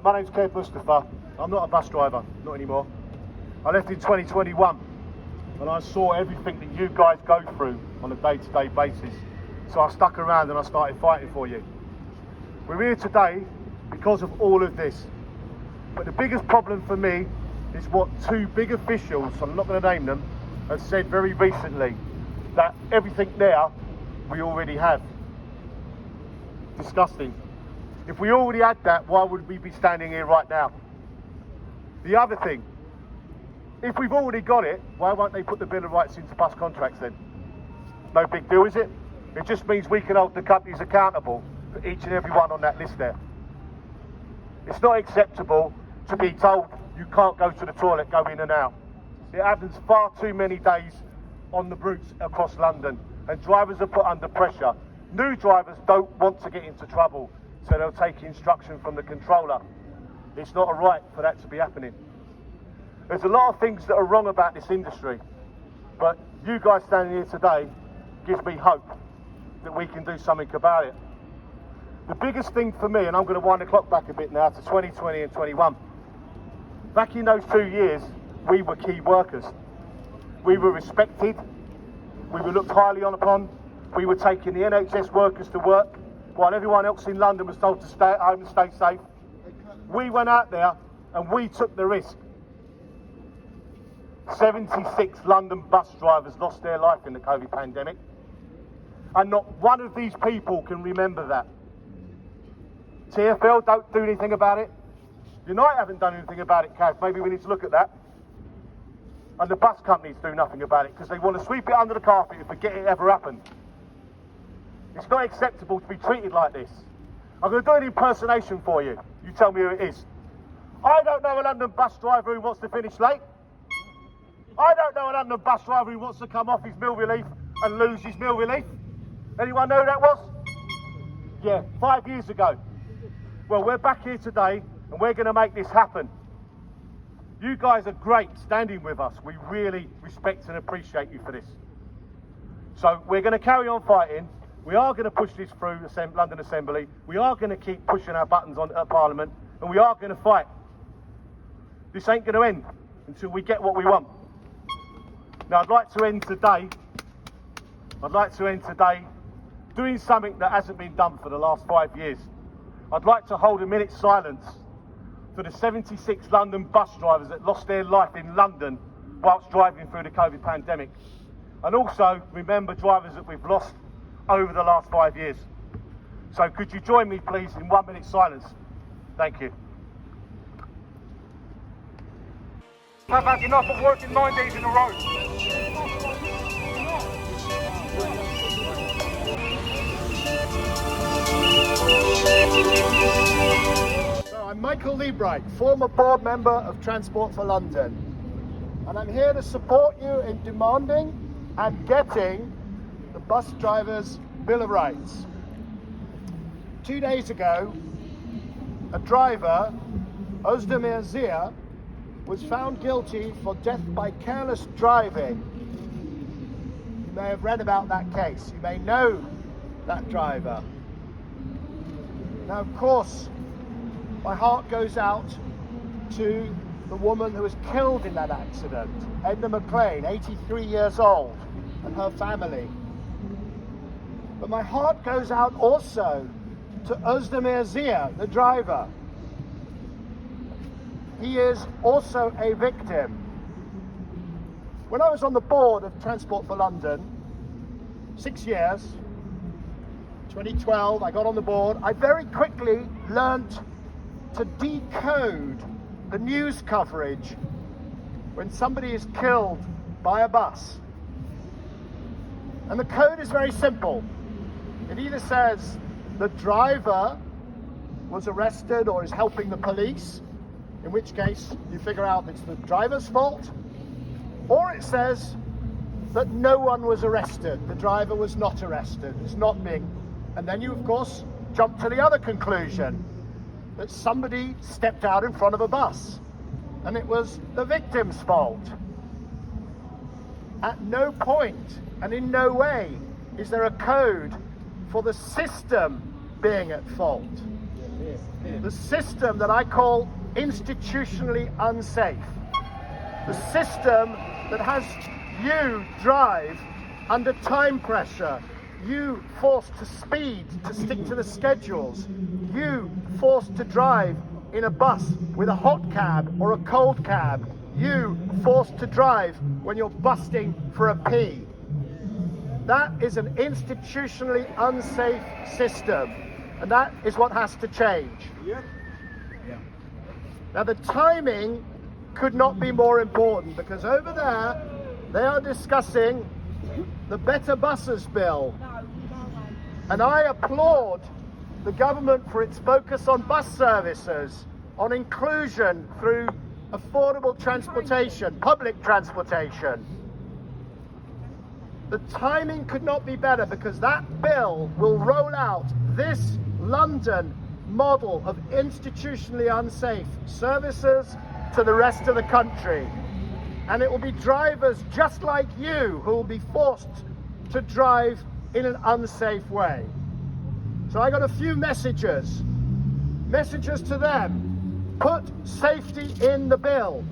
My name's Kev Mustafa. I'm not a bus driver, not anymore. I left in 2021 and I saw everything that you guys go through on a day-to-day basis. So I stuck around and I started fighting for you. We're here today because of all of this. But the biggest problem for me is what two big officials, I'm not going to name them, have said very recently, that everything there we already have. Disgusting. If we already had that, why would we be standing here right now? The other thing, if we've already got it, why won't they put the Bill of Rights into bus contracts then? No big deal, is it? It just means we can hold the companies accountable for each and every one on that list there. It's not acceptable to be told you can't go to the toilet, go in and out. It happens far too many days on the routes across London, and drivers are put under pressure. New drivers don't want to get into trouble, so they'll take instruction from the controller. It's not a right for that to be happening. There's a lot of things that are wrong about this industry, but you guys standing here today gives me hope that we can do something about it. The biggest thing for me, and I'm going to wind the clock back a bit now to 2020 and 21. Back in those 2 years, we were key workers. We were respected, we were looked highly on upon, we were taking the NHS workers to work, while everyone else in London was told to stay at home and stay safe. We went out there and we took the risk. 76 London bus drivers lost their life in the COVID pandemic. And not one of these people can remember that. TfL don't do anything about it. Unite haven't done anything about it, Kaz. Maybe we need to look at that. And the bus companies do nothing about it because they want to sweep it under the carpet and forget it ever happened. It's not acceptable to be treated like this. I'm going to do an impersonation for you. You tell me who it is. I don't know a London bus driver who wants to finish late. I don't know a London bus driver who wants to come off his meal relief and lose his meal relief. Anyone know who that was? Yeah, 5 years ago. Well, we're back here today and we're going to make this happen. You guys are great standing with us. We really respect and appreciate you for this. So we're going to carry on fighting. We are going to push this through the London Assembly. We are going to keep pushing our buttons on at Parliament, and we are going to fight. This ain't going to end until we get what we want. Now, I'd like to end today doing something that hasn't been done for the last 5 years. I'd like to hold a minute's silence for the 76 London bus drivers that lost their life in London whilst driving through the COVID pandemic. And also remember drivers that we've lost over the last 5 years. So could you join me please in 1 minute's silence? Thank you. I've had enough of working 9 days in a row. So I'm Michael Leebright, former board member of Transport for London, and I'm here to support you in demanding and getting the bus drivers' Bill of Rights. 2 days ago, a driver, Özdemir Zia, was found guilty for death by careless driving. You may have read about that case. You may know that driver. Now, of course, my heart goes out to the woman who was killed in that accident, Edna McLean, 83 years old, and her family. But my heart goes out also to Özdemir Zia, the driver. He is also a victim. When I was on the board of Transport for London, 6 years, 2012, I got on the board, I very quickly learnt to decode the news coverage when somebody is killed by a bus. And the code is very simple. It either says the driver was arrested or is helping the police, in which case you figure out it's the driver's fault, or it says that no one was arrested, the driver was not arrested, it's not being, and then you of course jump to the other conclusion, that somebody stepped out in front of a bus and it was the victim's fault. At no point and in no way is there a code for the system being at fault. the system that I call institutionally unsafe. The system that has you drive under time pressure, you forced to speed, to stick to the schedules, you forced to drive in a bus with a hot cab or a cold cab, you forced to drive when you're busting for a pee. That is an institutionally unsafe system, and that is what has to change. Yep. Now the timing could not be more important, because over there they are discussing the Better Buses bill, and I applaud the government for its focus on bus services, on inclusion through affordable transportation, public transportation. The timing could not be better, because that bill will roll out this London model of institutionally unsafe services to the rest of the country. And it will be drivers just like you who will be forced to drive in an unsafe way. So I got a few messages to them. Put safety in the bill.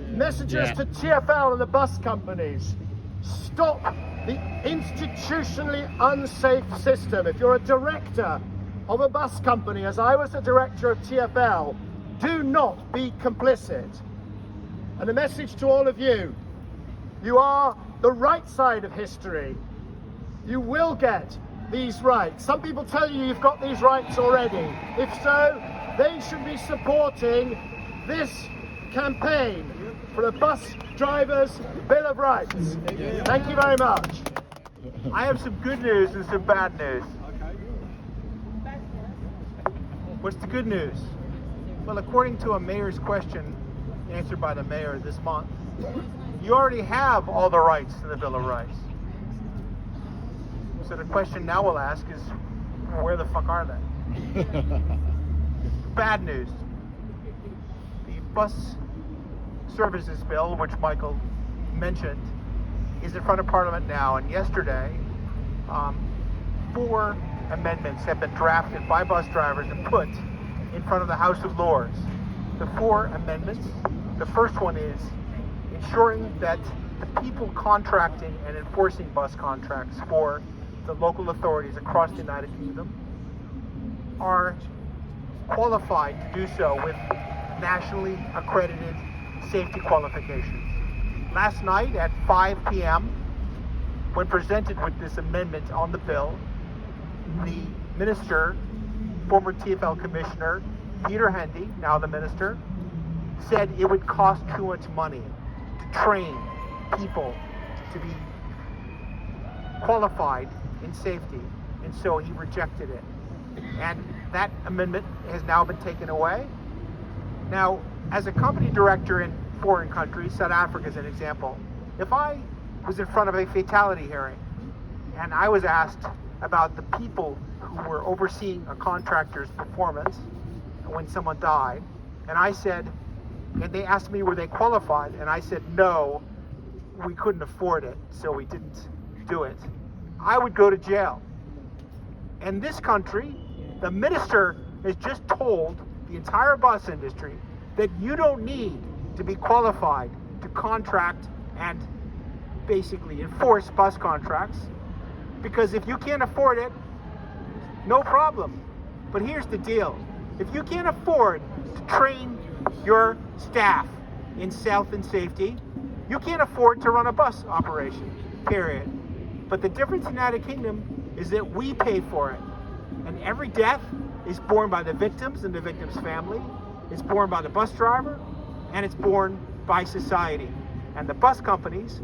Messages to TfL and the bus companies. Stop the institutionally unsafe system. If you're a director of a bus company, as I was the director of TfL, do not be complicit. And a message to all of you: you are the right side of history. You will get these rights. Some people tell you you've got these rights already. If so, they should be supporting this campaign for the Bus Drivers' Bill of Rights. Thank you very much. I have some good news and some bad news. What's the good news? Well, according to a mayor's question answered by the mayor this month, you already have all the rights to the Bill of Rights. So the question now we'll ask is, where the fuck are they? Bad news. The bus services bill, which Michael mentioned, is in front of Parliament now, and yesterday 4 amendments have been drafted by bus drivers and put in front of the House of Lords. The 4 amendments, the first one is ensuring that the people contracting and enforcing bus contracts for the local authorities across the United Kingdom are qualified to do so with nationally accredited safety qualifications. Last night at 5 p.m., when presented with this amendment on the bill, the minister, former TfL commissioner Peter Hendy, now the minister, said it would cost too much money to train people to be qualified in safety, and so he rejected it. And that amendment has now been taken away. Now, as a company director in foreign countries, South Africa is an example, if I was in front of a fatality hearing and I was asked about the people who were overseeing a contractor's performance when someone died, and I said, and they asked me were they qualified, and I said no, we couldn't afford it, so we didn't do it, I would go to jail. In this country, the minister has just told the entire bus industry that you don't need to be qualified to contract and basically enforce bus contracts, because if you can't afford it, no problem. But here's the deal: if you can't afford to train your staff in health and safety, you can't afford to run a bus operation, period. But the difference in the United Kingdom is that we pay for it. And every death is borne by the victims and the victim's family, it's borne by the bus driver, and it's borne by society. And the bus companies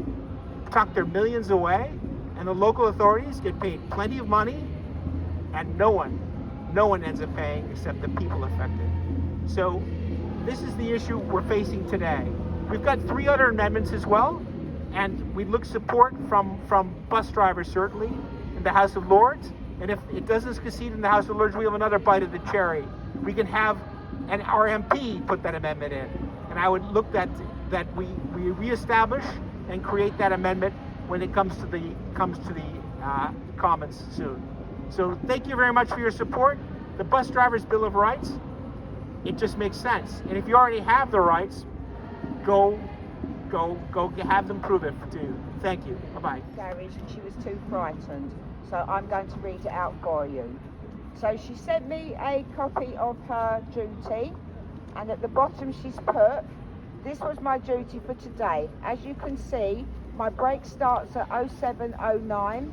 tuck their millions away, and the local authorities get paid plenty of money, and no one ends up paying except the people affected. So this is the issue we're facing today. We've got 3 other amendments as well, and we look support from bus drivers certainly in the House of Lords. And if it doesn't succeed in the House of Lords, we have another bite of the cherry. We can have our MP put that amendment in, and I would look that we reestablish and create that amendment when it comes to the Commons soon. So thank you very much for your support. the Bus Driver's Bill of Rights, it just makes sense. And if you already have the rights, go have them prove it to you. Thank you. Bye-bye. Garage, and she was too frightened. So I'm going to read it out for you. So she sent me a copy of her duty, and at the bottom she's put, this was my duty for today. As you can see, my break starts at 07:09,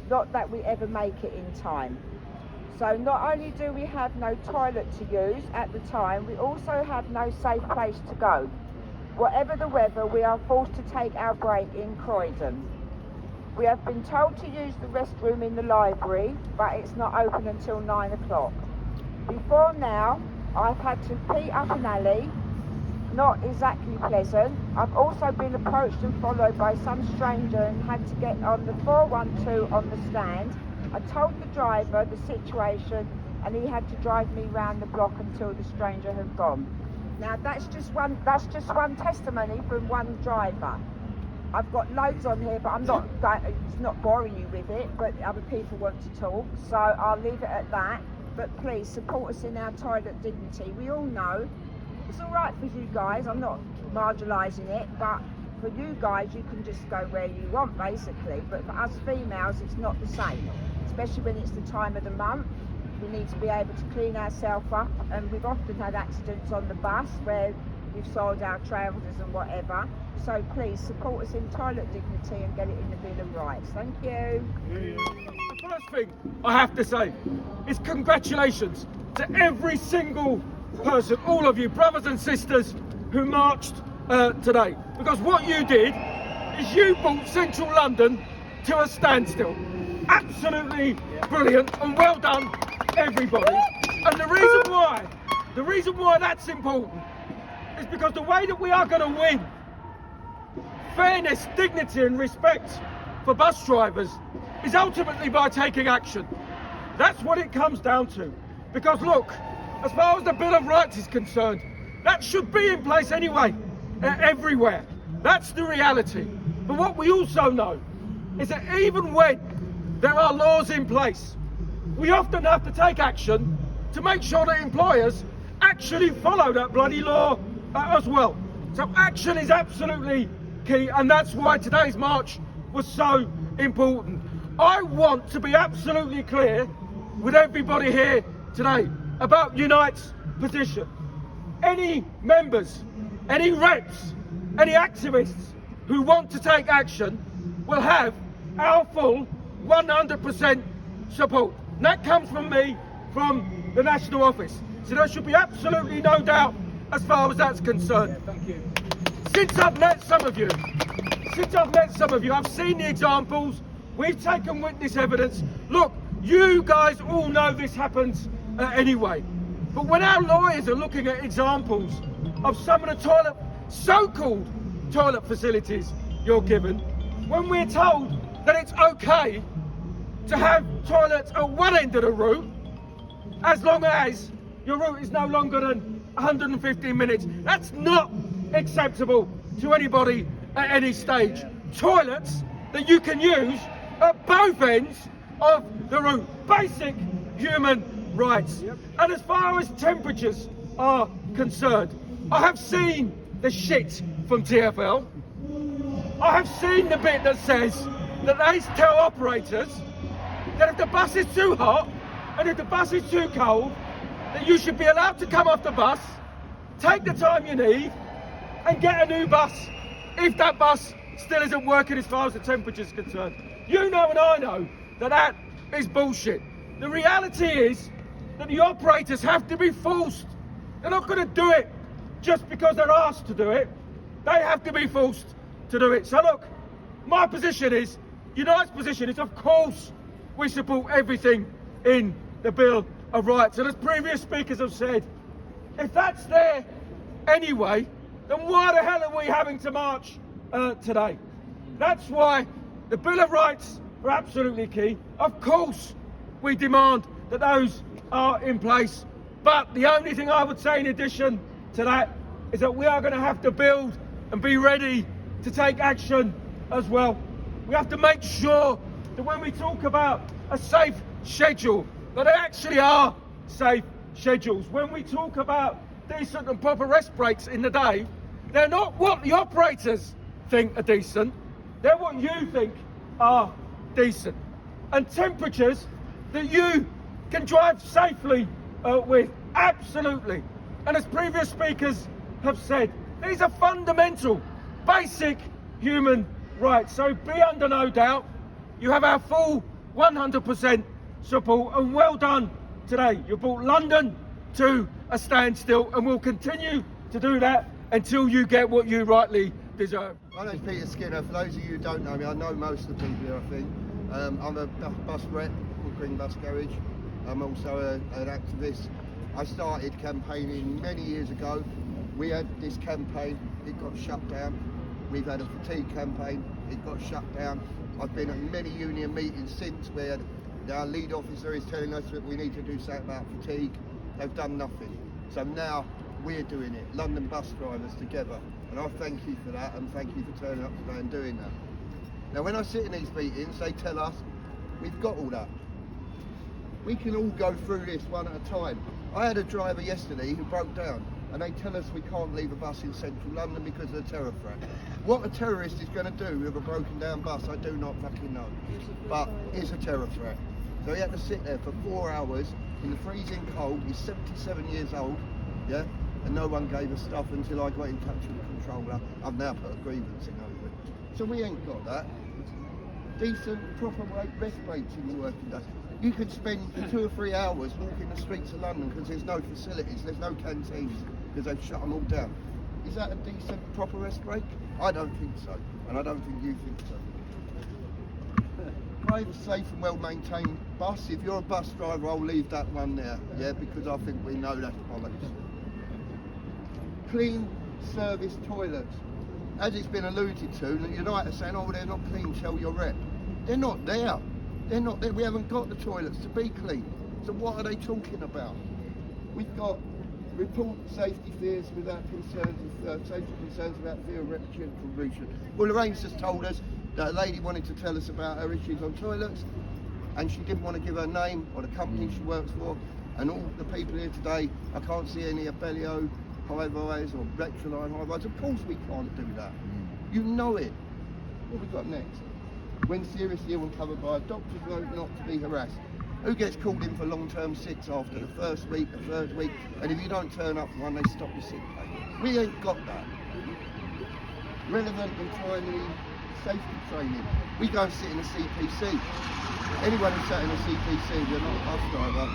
not that we ever make it in time. So not only do we have no toilet to use at the time, we also have no safe place to go. Whatever the weather, we are forced to take our break in Croydon. We have been told to use the restroom in the library, but it's not open until 9 o'clock. Before now, I've had to pee up an alley, not exactly pleasant. I've also been approached and followed by some stranger and had to get on the 412 on the stand. I told the driver the situation and he had to drive me round the block until the stranger had gone. Now that's just one testimony from one driver. I've got loads on here, but it's not boring you with it, but other people want to talk, so I'll leave it at that. But please support us in our toilet dignity. We all know it's all right for you guys, I'm not marginalising it, but for you guys you can just go where you want basically, but for us females it's not the same, especially when it's the time of the month. We need to be able to clean ourselves up, and we've often had accidents on the bus where we've soiled our trousers and whatever. So please support us in toilet dignity and get it in the Bill of Rights. Thank you. The first thing I have to say is congratulations to every single person, all of you brothers and sisters who marched today, because what you did is you brought central London to a standstill. Absolutely brilliant, and well done everybody. And the reason why that's important is because the way that we are going to win fairness, dignity and respect for bus drivers is ultimately by taking action. That's what it comes down to. Because look, as far as the Bill of Rights is concerned, that should be in place anyway, everywhere. That's the reality. But what we also know is that even when there are laws in place, we often have to take action to make sure that employers actually follow that bloody law as well. So action is absolutely key, and that's why today's march was so important. I want to be absolutely clear with everybody here today about Unite's position. Any members, any reps, any activists who want to take action will have our full 100% support. And that comes from me, from the National Office. So there should be absolutely no doubt as far as that's concerned. Yeah, thank you. Since I've met some of you, I've seen the examples, we've taken witness evidence. Look, you guys all know this happens anyway. But when our lawyers are looking at examples of some of the so-called toilet facilities you're given, when we're told that it's okay to have toilets at one end of the route, as long as your route is no longer than 115 minutes, that's not acceptable to anybody at any stage. Toilets that you can use at both ends of the route. Basic human rights. Yep. And as far as temperatures are concerned, I have seen the shit from TfL. I have seen the bit that says that they tell operators that if the bus is too hot and if the bus is too cold, that you should be allowed to come off the bus, take the time you need, and get a new bus if that bus still isn't working as far as the temperature is concerned. You know and I know that that is bullshit. The reality is that the operators have to be forced. They're not going to do it just because they're asked to do it. They have to be forced to do it. So look, my position is, Unite's position is, of course, we support everything in the Bill of Rights. And as previous speakers have said, if that's there anyway, then why the hell are we having to march today? That's why the Bill of Rights are absolutely key. Of course, we demand that those are in place. But the only thing I would say in addition to that is that we are going to have to build and be ready to take action as well. We have to make sure that when we talk about a safe schedule, that they actually are safe schedules. When we talk about decent and proper rest breaks in the day, they're not what the operators think are decent, they're what you think are decent. And temperatures that you can drive safely with, absolutely. And as previous speakers have said, these are fundamental, basic human rights. So be under no doubt, you have our full 100% support, and well done today. You brought London to a standstill, and will continue to do that until you get what you rightly deserve. My name's Peter Skinner. For those of you who don't know me, I know most of the people here, I think. I'm a bus rep for Green Bus Garage. I'm also an activist. I started campaigning many years ago. We had this campaign, it got shut down. We've had a fatigue campaign, it got shut down. I've been at many union meetings since where our lead officer is telling us that we need to do something about fatigue. They've done nothing. So now we're doing it, London bus drivers together. And I thank you for that, and thank you for turning up today and doing that. Now when I sit in these meetings, they tell us we've got all that. We can all go through this one at a time. I had a driver yesterday who broke down, and they tell us we can't leave a bus in central London because of the terror threat. What a terrorist is going to do with a broken down bus, I do not fucking know. But it's a terror threat. So he had to sit there for 4 hours in the freezing cold. He's 77 years old, yeah? And no one gave us stuff until I got in touch with the controller. I've now put a grievance in over it. So we ain't got that. Decent, proper rest breaks in the working day. You could spend 2 or 3 hours walking the streets of London because there's no facilities, there's no canteens, because they've shut them all down. Is that a decent, proper rest break? I don't think so, and I don't think you think so. Drive a safe and well-maintained bus. If you're a bus driver, I'll leave that one there, yeah, because I think we know that's bollocks. Clean service toilets. As it's been alluded to, the United are saying, oh, they're not clean, tell your rep. They're not there. They're not there. We haven't got the toilets to be clean. So what are they talking about? We've got report safety fears without concerns, safety concerns about fear of repetition. Well, Lorraine's just told us that a lady wanted to tell us about her issues on toilets, and she didn't want to give her name or the company she works for. And all the people here today, I can't see any Abellio high-rise or Electroline high-rise. Of course we can't do that. You know it. What have we got next? When seriously ill and covered by a doctor's note, not to be harassed. Who gets called in for long-term sicks after the first week, the third week, and if you don't turn up for one, they stop your sick pay? We ain't got that. Relevant and timely safety training. We go and sit in a CPC. Anyone who's sat in a CPC, you're not a bus driver,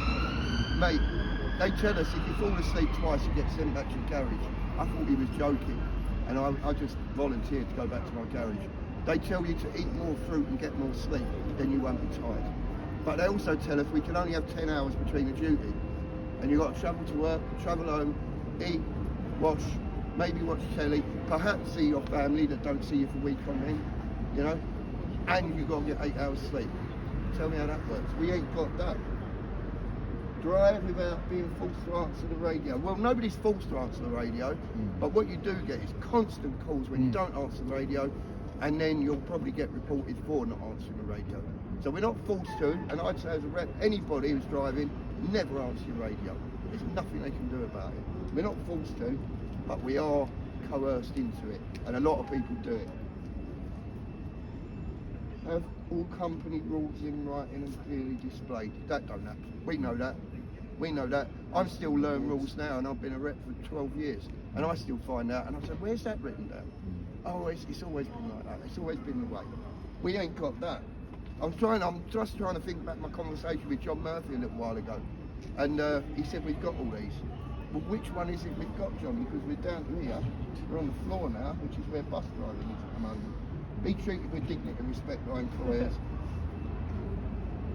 mate, they tell us if you fall asleep twice, you get sent back to your garage. I thought he was joking, and I just volunteered to go back to my garage. They tell you to eat more fruit and get more sleep, then you won't be tired. But they also tell us we can only have 10 hours between the duty. And you've got to travel to work, travel home, eat, wash, maybe watch telly, perhaps see your family that don't see you for a week on end, you know? And you've got to get 8 hours sleep. Tell me how that works. We ain't got that. Drive without being forced to answer the radio. Well, nobody's forced to answer the radio, but what you do get is constant calls when you don't answer the radio, and then you'll probably get reported for not answering the radio. So we're not forced to, and I'd say as a rep, anybody who's driving, never answer your radio. There's nothing they can do about it. We're not forced to, but we are coerced into it, and a lot of people do it. Have all company rules in writing and clearly displayed. That don't happen. We know that. We know that. I'm still learning rules now, and I've been a rep for 12 years, and I still find out, and I said, where's that written down? Oh, it's always been like that. It's always been the way. We ain't got that. I'm just trying to think back my conversation with John Murphy a little while ago, and he said we've got all these. Well, which one is it we've got, John? Because we're down here, we're on the floor now, which is where bus driving is at the moment. Be treated with dignity and respect by employers.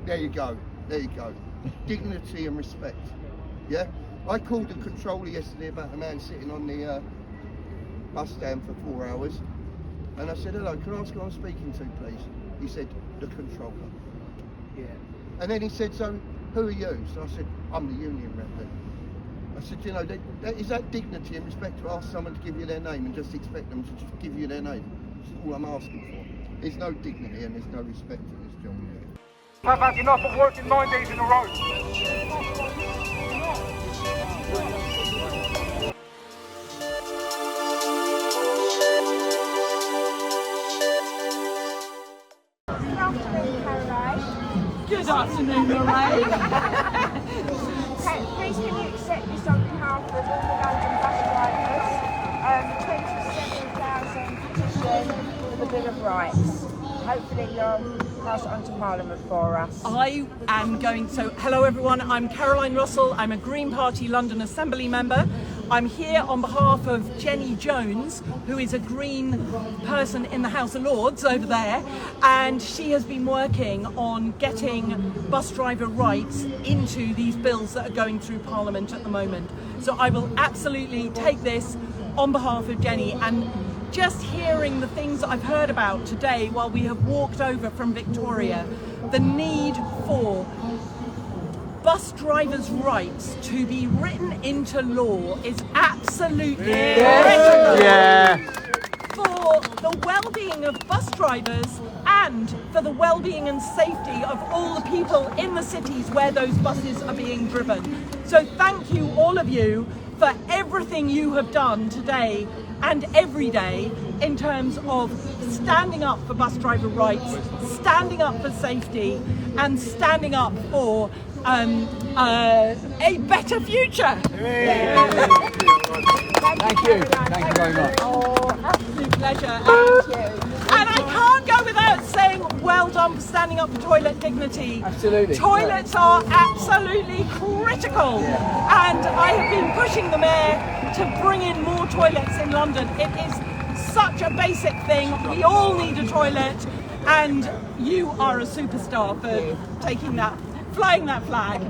There you go. There you go. Dignity and respect. Yeah. I called the controller yesterday about the man sitting on the bus stand for 4 hours, and I said, hello, can I ask who I'm speaking to, please? He said, the controller. Yeah. And then he said, so who are you? So I said, I'm the union rep then. I said, you know, is that dignity and respect to ask someone to give you their name and just expect them to just give you their name? That's all I'm asking for. There's no dignity and there's no respect in this job. I've had enough of working 9 days in a row. Good afternoon, Lorraine. Please can you accept this on behalf of all the London bus drivers, 27,000 petition for the Bill of Rights. Hopefully you'll pass it on to Parliament for us. I am going, hello everyone, I'm Caroline Russell, I'm a Green Party London Assembly member. I'm here on behalf of Jenny Jones, who is a Green person in the House of Lords over there, and she has been working on getting bus driver rights into these bills that are going through Parliament at the moment. So I will absolutely take this on behalf of Jenny, and just hearing the things that I've heard about today while we have walked over from Victoria, the need for bus drivers' rights to be written into law is absolutely critical for the well-being of bus drivers and for the well-being and safety of all the people in the cities where those buses are being driven. So thank you, all of you, for everything you have done today and every day in terms of standing up for bus driver rights, standing up for safety, and standing up for a better future. Thank you very much. Oh, absolute pleasure. Thank you. And I can't go without saying well done for standing up for toilet dignity. Absolutely. Toilets are absolutely critical. And I have been pushing the mayor to bring in more toilets in London. It is such a basic thing. We all need a toilet, and you are a superstar for taking that, flying that flag.